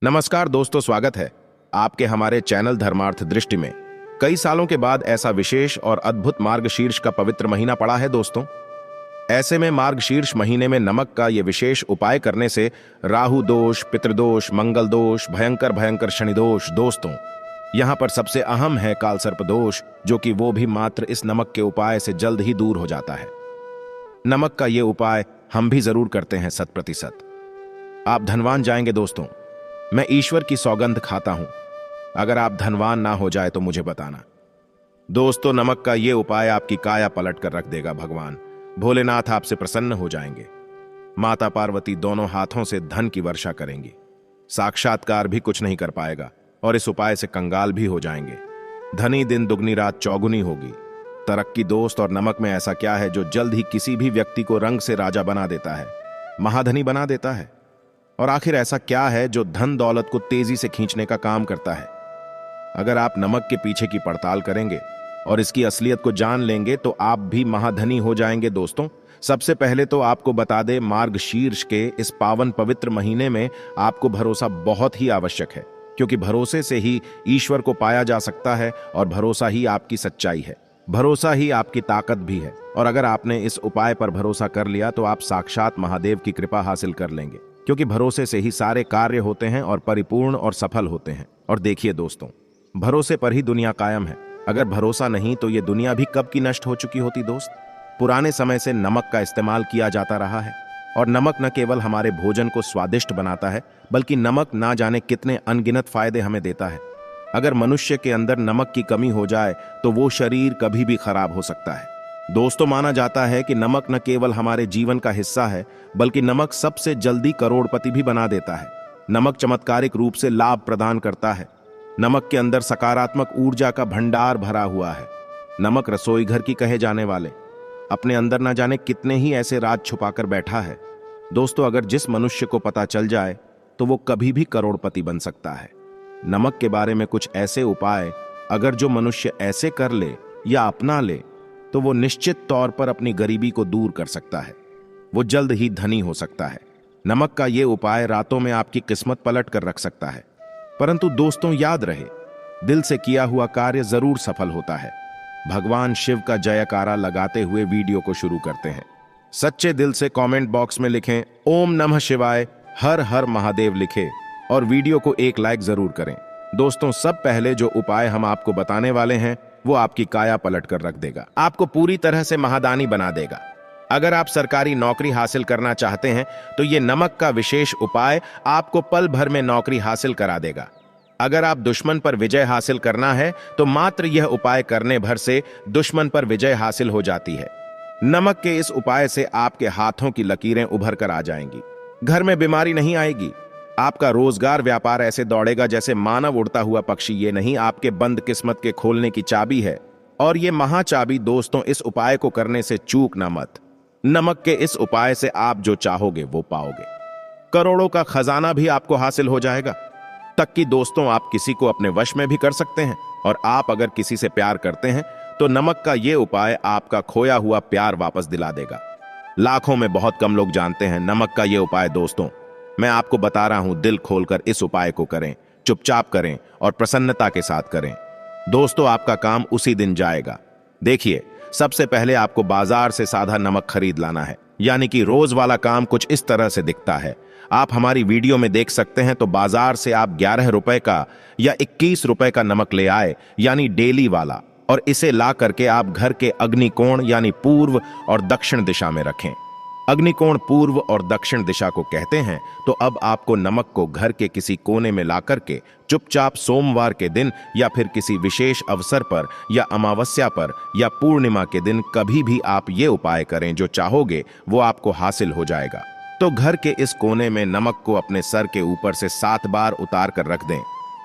नमस्कार दोस्तों, स्वागत है आपके हमारे चैनल धर्मार्थ दृष्टि में। कई सालों के बाद ऐसा विशेष और अद्भुत मार्गशीर्ष का पवित्र महीना पड़ा है दोस्तों। ऐसे में मार्गशीर्ष महीने में नमक का ये विशेष उपाय करने से राहु दोष, पितृदोष, मंगल दोष, भयंकर भयंकर शनि दोष, दोस्तों यहाँ पर सबसे अहम है कालसर्प दोष, जो कि वो भी मात्र इस नमक के उपाय से जल्द ही दूर हो जाता है। नमक का ये उपाय हम भी जरूर करते हैं 100%। आप धनवान जाएंगे दोस्तों, मैं ईश्वर की सौगंध खाता हूं। अगर आप धनवान ना हो जाए तो मुझे बताना दोस्तों। नमक का ये उपाय आपकी काया पलट कर रख देगा। भगवान भोलेनाथ आपसे प्रसन्न हो जाएंगे। माता पार्वती दोनों हाथों से धन की वर्षा करेंगी। साक्षात्कार भी कुछ नहीं कर पाएगा और इस उपाय से कंगाल भी हो जाएंगे। धनी दिन दुगनी रात चौगुनी होगी। तरक्की दोस्त, और नमक में ऐसा क्या है जो जल्द ही किसी भी व्यक्ति को रंग से राजा बना देता है, महाधनी बना देता है? और आखिर ऐसा क्या है जो धन दौलत को तेजी से खींचने का काम करता है? अगर आप नमक के पीछे की पड़ताल करेंगे और इसकी असलियत को जान लेंगे तो आप भी महाधनी हो जाएंगे दोस्तों। सबसे पहले तो आपको बता दे, मार्गशीर्ष के इस पावन पवित्र महीने में आपको भरोसा बहुत ही आवश्यक है, क्योंकि भरोसे से ही ईश्वर को पाया जा सकता है और भरोसा ही आपकी सच्चाई है, भरोसा ही आपकी ताकत भी है। और अगर आपने इस उपाय पर भरोसा कर लिया तो आप साक्षात महादेव की कृपा हासिल कर लेंगे, क्योंकि भरोसे से ही सारे कार्य होते हैं और परिपूर्ण और सफल होते हैं। और देखिए दोस्तों, भरोसे पर ही दुनिया कायम है। अगर भरोसा नहीं तो ये दुनिया भी कब की नष्ट हो चुकी होती दोस्त। पुराने समय से नमक का इस्तेमाल किया जाता रहा है, और नमक न केवल हमारे भोजन को स्वादिष्ट बनाता है, बल्कि नमक ना जाने कितने अनगिनत फायदे हमें देता है। अगर मनुष्य के अंदर नमक की कमी हो जाए तो वो शरीर कभी भी खराब हो सकता है दोस्तों। माना जाता है कि नमक न केवल हमारे जीवन का हिस्सा है, बल्कि नमक सबसे जल्दी करोड़पति भी बना देता है। नमक चमत्कारिक रूप से लाभ प्रदान करता है। नमक के अंदर सकारात्मक ऊर्जा का भंडार भरा हुआ है। नमक रसोई घर की कहे जाने वाले अपने अंदर न जाने कितने ही ऐसे राज छुपाकर बैठा है दोस्तों। अगर जिस मनुष्य को पता चल जाए तो वो कभी भी करोड़पति बन सकता है। नमक के बारे में कुछ ऐसे उपाय अगर जो मनुष्य ऐसे कर ले या अपना ले तो वो निश्चित तौर पर अपनी गरीबी को दूर कर सकता है। वो जल्द ही धनी हो सकता है। नमक का ये उपाय रातों में आपकी किस्मत पलट कर रख सकता है। परंतु दोस्तों याद रहे, दिल से किया हुआ कार्य जरूर सफल होता है। भगवान शिव का जयकारा लगाते हुए वीडियो को शुरू करते हैं। सच्चे दिल से कमेंट बॉक्स में लिखें ओम नमः शिवाय, हर हर महादेव लिखे और वीडियो को एक लाइक जरूर करें दोस्तों। सब पहले जो उपाय हम आपको बताने वाले हैं वो आपकी काया पलट कर रख देगा, आपको पूरी तरह से महादानी बना देगा। अगर आप सरकारी नौकरी हासिल करना चाहते हैं तो ये नमक का विशेष उपाय आपको पल भर में नौकरी हासिल करा देगा। अगर आप दुश्मन पर विजय हासिल करना है तो मात्र यह उपाय करने भर से दुश्मन पर विजय हासिल हो जाती है। नमक के इस उपाय से आपके हाथों की लकीरें उभर कर आ जाएंगी। घर में बीमारी नहीं आएगी। आपका रोजगार व्यापार ऐसे दौड़ेगा जैसे मानव उड़ता हुआ पक्षी। ये नहीं, आपके बंद किस्मत के खोलने की चाबी है। और ये महाचाबी दोस्तों, इस उपाय को करने से चूकना मत। नमक के इस उपाय से आप जो चाहोगे वो पाओगे। करोड़ों का खजाना भी आपको हासिल हो जाएगा। तक कि दोस्तों आप किसी को अपने वश में भी कर सकते हैं। और आप अगर किसी से प्यार करते हैं तो नमक का ये उपाय आपका खोया हुआ प्यार वापस दिला देगा। लाखों में बहुत कम लोग जानते हैं नमक का ये उपाय दोस्तों। मैं आपको बता रहा हूं, दिल खोलकर इस उपाय को करें, चुपचाप करें और प्रसन्नता के साथ करें दोस्तों। आपका काम उसी दिन जाएगा। देखिए, सबसे पहले आपको बाजार से सादा नमक खरीद लाना है, यानी कि रोज वाला काम कुछ इस तरह से दिखता है। आप हमारी वीडियो में देख सकते हैं। तो बाजार से आप 11 रुपए का या 21 रुपए का नमक ले आए, यानी डेली वाला, और इसे ला करके आप घर के अग्निकोण यानी पूर्व और दक्षिण दिशा में रखें। अग्निकोण पूर्व और दक्षिण दिशा को कहते हैं। तो अब आपको नमक को घर के किसी कोने में ला करके चुपचाप सोमवार के दिन या फिर किसी विशेष अवसर पर या अमावस्या पर या पूर्णिमा के दिन कभी भी आप ये उपाय करें, जो चाहोगे वो आपको हासिल हो जाएगा। तो घर के इस कोने में नमक को अपने सर के ऊपर से 7 बार उतार कर रख दें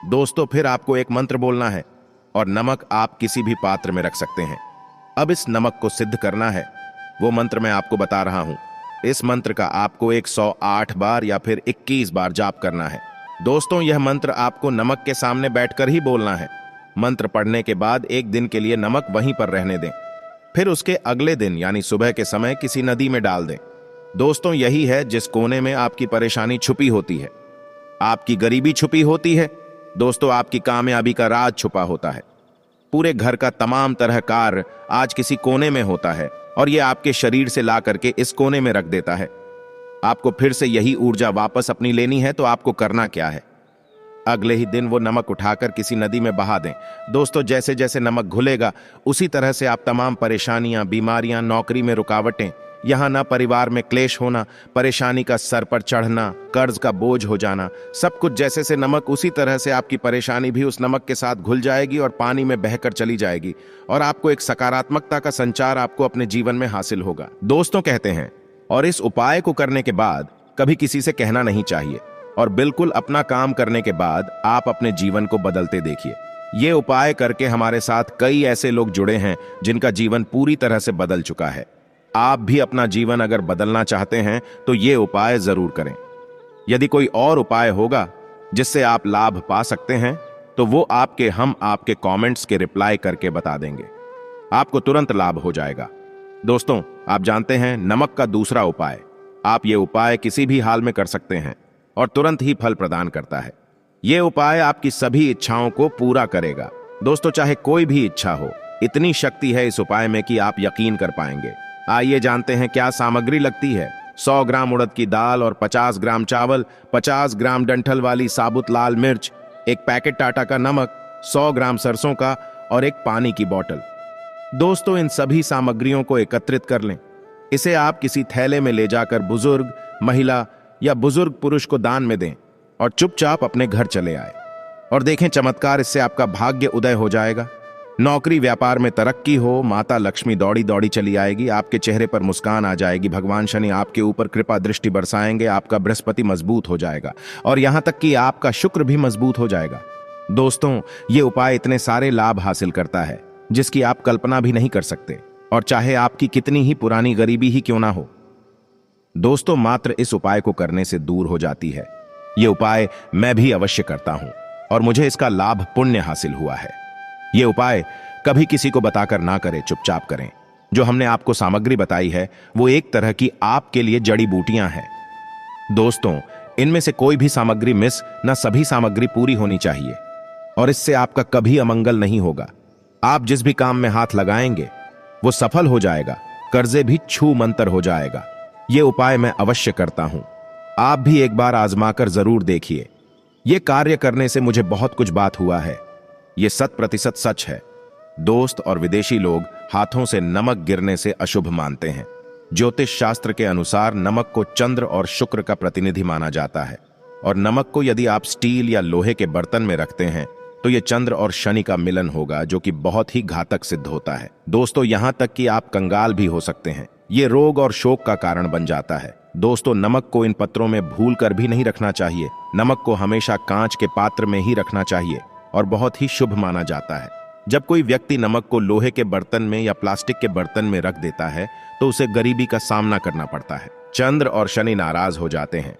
दोस्तों। फिर आपको एक मंत्र बोलना है और नमक आप किसी भी पात्र में रख सकते हैं। अब इस नमक को सिद्ध करना है। वो मंत्र मैं आपको बता रहा हूं। इस मंत्र का आपको 108 बार या फिर 21 बार जाप करना है दोस्तों। यह मंत्र आपको नमक के सामने बैठकर ही बोलना है। मंत्र पढ़ने के बाद एक दिन के लिए नमक वहीं पर रहने दें। फिर उसके अगले दिन यानी सुबह के समय किसी नदी में डाल दें दोस्तों। यही है जिस कोने में आपकी परेशानी छुपी होती है। आपकी गरीबी छुपी होती है। दोस्तों, आपकी कामयाबी का राज छुपा होता है। पूरे घर का तमाम तरह कार्य आज किसी कोने में होता है और ये आपके शरीर से ला करके इस कोने में रख देता है। आपको फिर से यही ऊर्जा वापस अपनी लेनी है तो आपको करना क्या है? अगले ही दिन वो नमक उठाकर किसी नदी में बहा दें। दोस्तों, जैसे जैसे नमक घुलेगा उसी तरह से आप तमाम परेशानियां, बीमारियां, नौकरी में रुकावटें, यहां ना परिवार में क्लेश होना, परेशानी का सर पर चढ़ना, कर्ज का बोझ हो जाना, सब कुछ जैसे से नमक उसी तरह से आपकी परेशानी भी उस नमक के साथ घुल जाएगी और पानी में बहकर चली जाएगी और आपको एक सकारात्मकता का संचार आपको अपने जीवन में हासिल होगा। दोस्तों कहते हैं, और इस उपाय को करने के बाद कभी किसी से कहना नहीं चाहिए और बिल्कुल अपना काम करने के बाद आप अपने जीवन को बदलते देखिए। ये उपाय करके हमारे साथ कई ऐसे लोग जुड़े हैं जिनका जीवन पूरी तरह से बदल चुका है। आप भी अपना जीवन अगर बदलना चाहते हैं तो ये उपाय जरूर करें। यदि कोई और उपाय होगा जिससे आप लाभ पा सकते हैं तो वो हम आपके कमेंट्स के रिप्लाई करके बता देंगे। आपको तुरंत लाभ हो जाएगा। दोस्तों, आप जानते हैं नमक का दूसरा उपाय, आप ये उपाय किसी भी हाल में कर सकते हैं और तुरंत ही फल प्रदान करता है। ये उपाय आपकी सभी इच्छाओं को पूरा करेगा। दोस्तों, चाहे कोई भी इच्छा हो, इतनी शक्ति है इस उपाय में कि आप यकीन कर पाएंगे। आइए जानते हैं क्या सामग्री लगती है। 100 ग्राम उड़द की दाल और 50 ग्राम चावल, 50 ग्राम डंठल वाली साबुत लाल मिर्च, एक पैकेट टाटा का नमक, 100 ग्राम सरसों का और एक पानी की बोतल। दोस्तों, इन सभी सामग्रियों को एकत्रित कर लें। इसे आप किसी थैले में ले जाकर बुजुर्ग महिला या बुजुर्ग पुरुष को दान में दें और चुपचाप अपने घर चले आए और देखें चमत्कार, इससे आपका भाग्य उदय हो जाएगा। नौकरी व्यापार में तरक्की हो, माता लक्ष्मी दौड़ी दौड़ी चली आएगी, आपके चेहरे पर मुस्कान आ जाएगी, भगवान शनि आपके ऊपर कृपा दृष्टि बरसाएंगे, आपका बृहस्पति मजबूत हो जाएगा और यहां तक कि आपका शुक्र भी मजबूत हो जाएगा। दोस्तों, ये उपाय इतने सारे लाभ हासिल करता है जिसकी आप कल्पना भी नहीं कर सकते, और चाहे आपकी कितनी ही पुरानी गरीबी ही क्यों ना हो। दोस्तों, मात्र इस उपाय को करने से दूर हो जाती है। ये उपाय मैं भी अवश्य करता हूं और मुझे इसका लाभ पुण्य हासिल हुआ है। ये उपाय कभी किसी को बताकर ना करें, चुपचाप करें। जो हमने आपको सामग्री बताई है वो एक तरह की आपके लिए जड़ी बूटियां हैं। दोस्तों, इनमें से कोई भी सामग्री मिस ना, सभी सामग्री पूरी होनी चाहिए और इससे आपका कभी अमंगल नहीं होगा। आप जिस भी काम में हाथ लगाएंगे वो सफल हो जाएगा, कर्जे भी छू मंतर हो जाएगा। ये उपाय मैं अवश्य करता हूं, आप भी एक बार आजमाकर जरूर देखिए। ये कार्य करने से मुझे बहुत कुछ बात हुआ है, ये 100% सच है। दोस्त और विदेशी लोग हाथों से नमक गिरने से अशुभ मानते हैं। ज्योतिष शास्त्र के अनुसार नमक को चंद्र और शुक्र का प्रतिनिधि माना जाता है और नमक को यदि आप स्टील या लोहे के बर्तन में रखते हैं तो ये चंद्र और शनि का मिलन होगा, जो कि बहुत ही घातक सिद्ध होता है। दोस्तों, यहां तक कि आप कंगाल भी हो सकते हैं। ये रोग और शोक का कारण बन जाता है। दोस्तों, नमक को इन पत्रों में भूल कर भी नहीं रखना चाहिए। नमक को हमेशा कांच के पात्र में ही रखना चाहिए और बहुत ही शुभ माना जाता है। जब कोई व्यक्ति नमक को लोहे के बर्तन में या प्लास्टिक के बर्तन में रख देता है तो उसे गरीबी का सामना करना पड़ता है। चंद्र और शनि नाराज हो जाते हैं।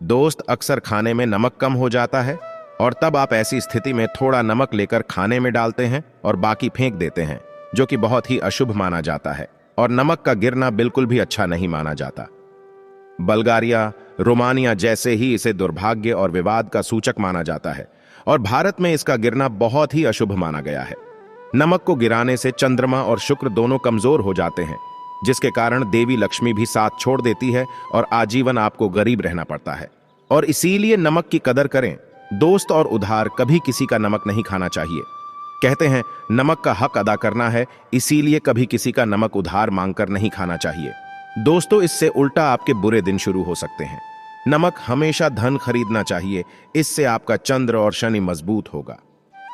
दोस्त, अक्सर खाने में नमक कम हो जाता है और तब आप ऐसी स्थिति में थोड़ा नमक लेकर खाने में डालते हैं और बाकी फेंक देते हैं, जो कि बहुत ही अशुभ माना जाता है और नमक का गिरना बिल्कुल भी अच्छा नहीं माना जाता। बल्गारिया, रोमानिया जैसे ही इसे दुर्भाग्य और विवाद का सूचक माना जाता है और भारत में इसका गिरना बहुत ही अशुभ माना गया है। नमक को गिराने से चंद्रमा और शुक्र दोनों कमजोर हो जाते हैं, जिसके कारण देवी लक्ष्मी भी साथ छोड़ देती है और आजीवन आपको गरीब रहना पड़ता है। और इसीलिए नमक की कदर करें। दोस्त, और उधार कभी किसी का नमक नहीं खाना चाहिए। कहते हैं नमक का हक अदा करना है, इसीलिए कभी किसी का नमक उधार मांगकर नहीं खाना चाहिए। दोस्तों, इससे उल्टा आपके बुरे दिन शुरू हो सकते हैं। नमक हमेशा धन खरीदना चाहिए, इससे आपका चंद्र और शनि मजबूत होगा।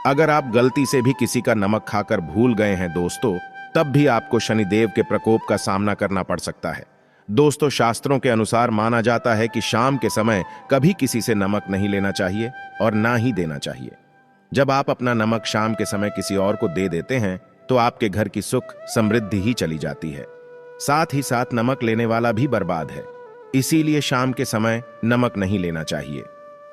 अगर आप गलती से भी किसी का नमक खाकर भूल गए हैं दोस्तों, तब भी आपको शनिदेव के प्रकोप का सामना करना पड़ सकता है। दोस्तों, शास्त्रों के अनुसार माना जाता है कि शाम के समय कभी किसी से नमक नहीं लेना चाहिए और ना ही देना चाहिए। जब आप अपना नमक शाम के समय किसी और को दे देते हैं तो आपके घर की सुख समृद्धि ही चली जाती है। साथ ही साथ नमक लेने वाला भी बर्बाद है, इसीलिए शाम के समय नमक नहीं लेना चाहिए।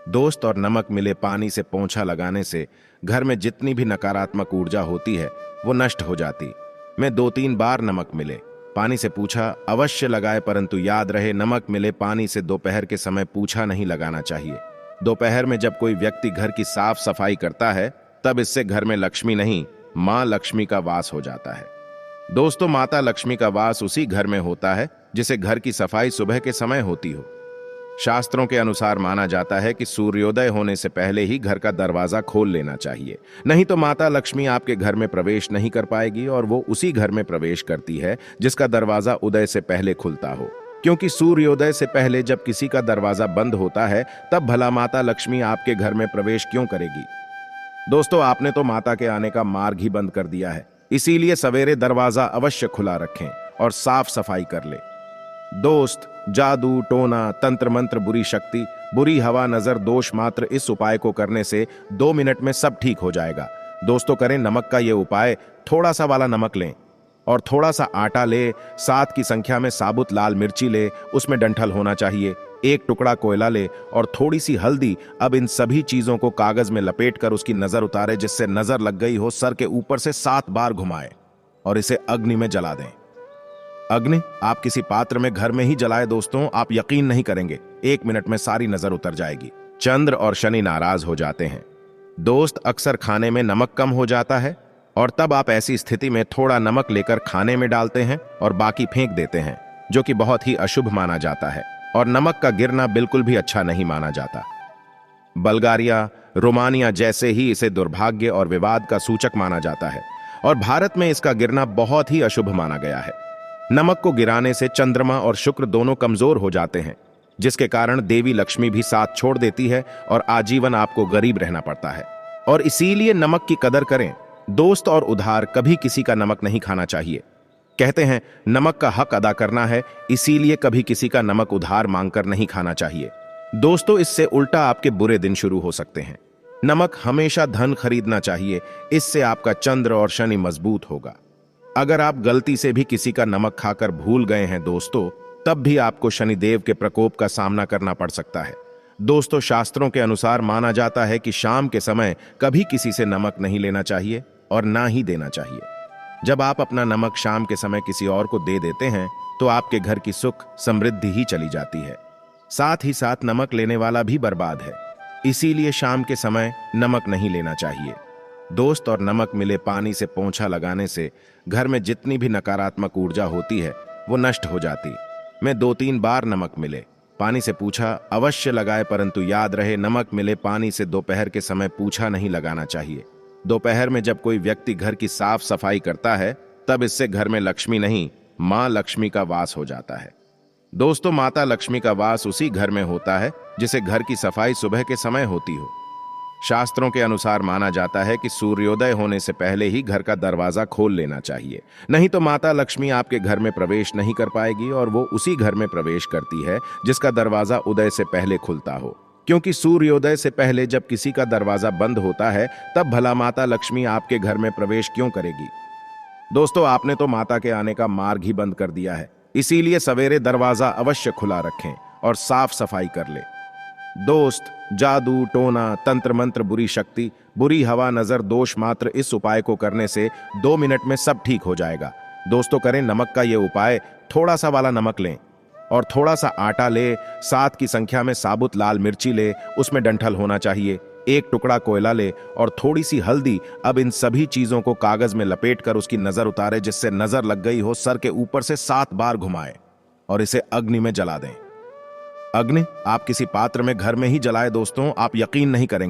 दोस्त, और नमक मिले पानी से पोंछा लगाने से घर में जितनी भी नकारात्मक ऊर्जा होती है वो नष्ट हो जाती। मैं 2-3 बार नमक मिले पानी से पूछा अवश्य लगाए, परंतु याद रहे नमक मिले पानी से दोपहर के समय पूछा नहीं लगाना चाहिए। दोपहर में जब कोई व्यक्ति घर की साफ सफाई करता है तब इससे घर में लक्ष्मी नहीं, मां लक्ष्मी का वास हो जाता है। दोस्तों, माता लक्ष्मी का वास उसी घर में होता है जिसे घर की सफाई सुबह के समय होती हो। शास्त्रों के अनुसार माना जाता है कि सूर्योदय होने से पहले ही घर का दरवाजा खोल लेना चाहिए, नहीं तो माता लक्ष्मी आपके घर में प्रवेश नहीं कर पाएगी और वो उसी घर में प्रवेश करती है जिसका दरवाजा उदय से पहले खुलता हो। क्योंकि सूर्योदय से पहले जब किसी का दरवाजा बंद होता है तब भला माता लक्ष्मी आपके घर में प्रवेश क्यों करेगी। दोस्तों, आपने तो माता के आने का मार्ग ही बंद कर दिया है, इसीलिए सवेरे दरवाजा अवश्य खुला रखें और साफ सफाई कर ले। दोस्त, जादू, टोना, तंत्र मंत्र, बुरी शक्ति, बुरी हवा, नजर, दोष मात्र, इस उपाय को करने से 2 मिनट में सब ठीक हो जाएगा। दोस्तों, करें नमक का ये उपाय। थोड़ा सा वाला नमक लें और थोड़ा सा आटा ले, 7 की संख्या में साबुत लाल मिर्ची ले, उसमें डंठल होना चाहिए, 1 टुकड़ा कोयला ले और थोड़ी सी हल्दी। अब इन सभी चीजों को कागज में लपेटकर उसकी नजर उतारे, जिससे नजर लग गई हो सर के ऊपर से 7 बार घुमाए और इसे अग्नि में जला दें। अग्नि आप किसी पात्र में घर में ही जलाए दोस्तों, आप यकीन नहीं करेंगे, 1 मिनट में सारी नजर उतर जाएगी। चंद्र और शनि नाराज हो जाते हैं। दोस्त, अक्सर खाने में नमक कम हो जाता है और तब आप ऐसी स्थिति में थोड़ा नमक लेकर खाने में डालते हैं और बाकी फेंक देते हैं, जो कि बहुत ही अशुभ माना जाता है और नमक का गिरना बिल्कुल भी अच्छा नहीं माना जाता। बल्गारिया, रोमानिया जैसे ही इसे दुर्भाग्य और विवाद का सूचक माना जाता है और भारत में इसका गिरना बहुत ही अशुभ माना गया है। नमक को गिराने से चंद्रमा और शुक्र दोनों कमजोर हो जाते हैं, जिसके कारण देवी लक्ष्मी भी साथ छोड़ देती है और आजीवन आपको गरीब रहना पड़ता है। और इसीलिए नमक की कदर करें दोस्त, और उधार कभी किसी का नमक नहीं खाना चाहिए। कहते हैं नमक का हक अदा करना है, इसीलिए कभी किसी का नमक उधार मांगकर नहीं खाना चाहिए। दोस्तों, इससे उल्टा आपके बुरे दिन शुरू हो सकते हैं। नमक हमेशा धन खरीदना चाहिए, इससे आपका चंद्र और शनि मजबूत होगा। अगर आप गलती से भी किसी का नमक खाकर भूल गए हैं दोस्तों, तब भी आपको शनिदेव के प्रकोप का सामना करना पड़ सकता है। दोस्तों, शास्त्रों के अनुसार माना जाता है कि शाम के समय कभी किसी से नमक नहीं लेना चाहिए और ना ही देना चाहिए। जब आप अपना नमक शाम के समय किसी और को दे देते हैं तो आपके घर की सुख समृद्धि ही चली जाती है, साथ ही साथ नमक लेने वाला भी बर्बाद है। इसीलिए शाम के समय नमक नहीं लेना चाहिए दोस्त। और नमक मिले पानी से पोंछा लगाने से घर में जितनी भी नकारात्मक ऊर्जा होती है वो नष्ट हो जाती। मैं 2-3 बार नमक मिले पानी से पूछा अवश्य लगाए, परंतु याद रहे नमक मिले पानी से दोपहर के समय पूछा नहीं लगाना चाहिए। दोपहर में जब कोई व्यक्ति घर की साफ सफाई करता है तब इससे घर में लक्ष्मी नहीं, मां लक्ष्मी का वास हो जाता है। दोस्तों, माता लक्ष्मी का वास उसी घर में होता है जिसे घर की सफाई सुबह के समय होती हो। शास्त्रों के अनुसार माना जाता है कि सूर्योदय होने से पहले ही घर का दरवाजा खोल लेना चाहिए, नहीं तो माता लक्ष्मी आपके घर में प्रवेश नहीं कर पाएगी और वो उसी घर में प्रवेश करती है जिसका दरवाजा उदय से पहले खुलता हो। क्योंकि सूर्योदय से पहले जब किसी का दरवाजा बंद होता है तब भला माता लक्ष्मी आपके घर में प्रवेश क्यों करेगी। दोस्तों, आपने तो माता के आने का मार्ग ही बंद कर दिया है, इसीलिए सवेरे दरवाजा अवश्य खुला रखें और साफ सफाई कर ले। दोस्त, जादू, टोना, तंत्र मंत्र, बुरी शक्ति, बुरी हवा, नजर, दोष मात्र, इस उपाय को करने से 2 मिनट में सब ठीक हो जाएगा। दोस्तों, करें नमक का ये उपाय। थोड़ा सा वाला नमक लें और थोड़ा सा आटा ले, 7 की संख्या में साबुत लाल मिर्ची ले, उसमें डंठल होना चाहिए, 1 टुकड़ा कोयला ले और थोड़ी सी हल्दी। अब इन सभी चीजों को कागज में लपेटकर उसकी नजर उतारे, जिससे नजर लग गई हो सर के ऊपर से 7 बार घुमाए और इसे अग्नि में जला दें। अग्नि आप किसी पात्र में घर में ही जलाए दोस्तों, आप यकीन नहीं करेंगे।